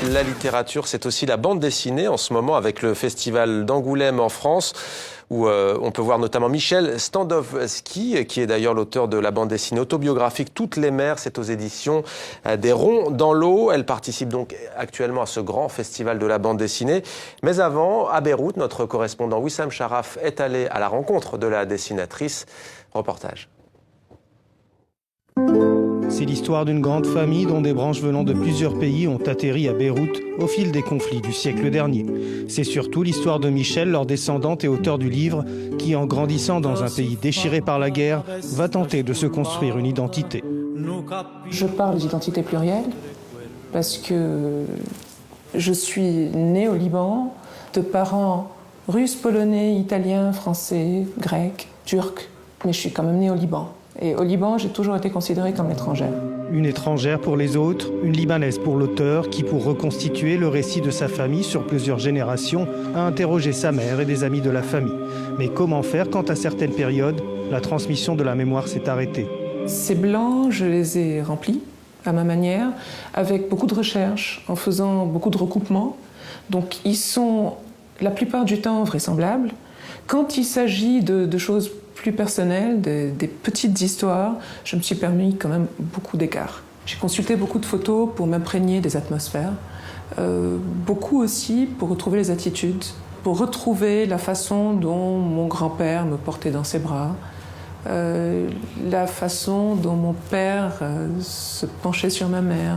La littérature, c'est aussi la bande dessinée en ce moment avec le festival d'Angoulême en France, où on peut voir notamment Michel Standowski, qui est d'ailleurs l'auteur de la bande dessinée autobiographique Toutes les mers. C'est aux éditions des Ronds dans l'eau. Elle participe donc actuellement à ce grand festival de la bande dessinée. Mais avant, à Beyrouth, notre correspondant Wissam Charaf est allé à la rencontre de la dessinatrice. Reportage. C'est l'histoire d'une grande famille dont des branches venant de plusieurs pays ont atterri à Beyrouth au fil des conflits du siècle dernier. C'est surtout l'histoire de Michel, leur descendante et auteur du livre, qui, en grandissant dans un pays déchiré par la guerre, va tenter de se construire une identité. Je parle d'identité plurielle parce que je suis née au Liban, de parents russes, polonais, italiens, français, grecs, turcs, mais je suis quand même née au Liban. Et au Liban, j'ai toujours été considérée comme étrangère. Une étrangère pour les autres, une libanaise pour l'auteur qui, pour reconstituer le récit de sa famille sur plusieurs générations, a interrogé sa mère et des amis de la famille. Mais comment faire quand, à certaines périodes, la transmission de la mémoire s'est arrêtée? Ces blancs, je les ai remplis à ma manière, avec beaucoup de recherches, en faisant beaucoup de recoupements. Donc ils sont la plupart du temps vraisemblables. Quand il s'agit de choses plus personnelles, des petites histoires, je me suis permis quand même beaucoup d'écarts. J'ai consulté beaucoup de photos pour m'imprégner des atmosphères, beaucoup aussi pour retrouver les attitudes, pour retrouver la façon dont mon grand-père me portait dans ses bras, la façon dont mon père se penchait sur ma mère.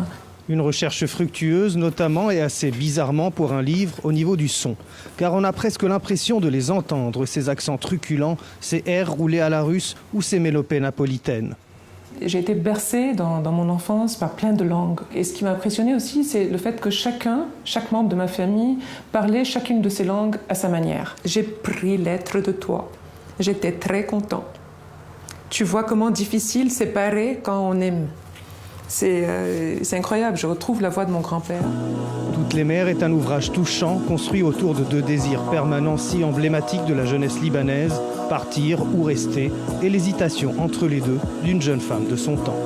Une recherche fructueuse, notamment et assez bizarrement pour un livre, au niveau du son. Car on a presque l'impression de les entendre, ces accents truculents, ces airs roulés à la russe ou ces mélopées napolitaines. J'ai été bercée dans mon enfance par plein de langues. Et ce qui m'a impressionné aussi, c'est le fait que chaque membre de ma famille, parlait chacune de ces langues à sa manière. J'ai pris l'être de toi. J'étais très content. Tu vois comment difficile séparer quand on aime. C'est incroyable, je retrouve la voix de mon grand-père. Toutes les mers est un ouvrage touchant, construit autour de deux désirs permanents si emblématiques de la jeunesse libanaise, partir ou rester, et l'hésitation entre les deux d'une jeune femme de son temps.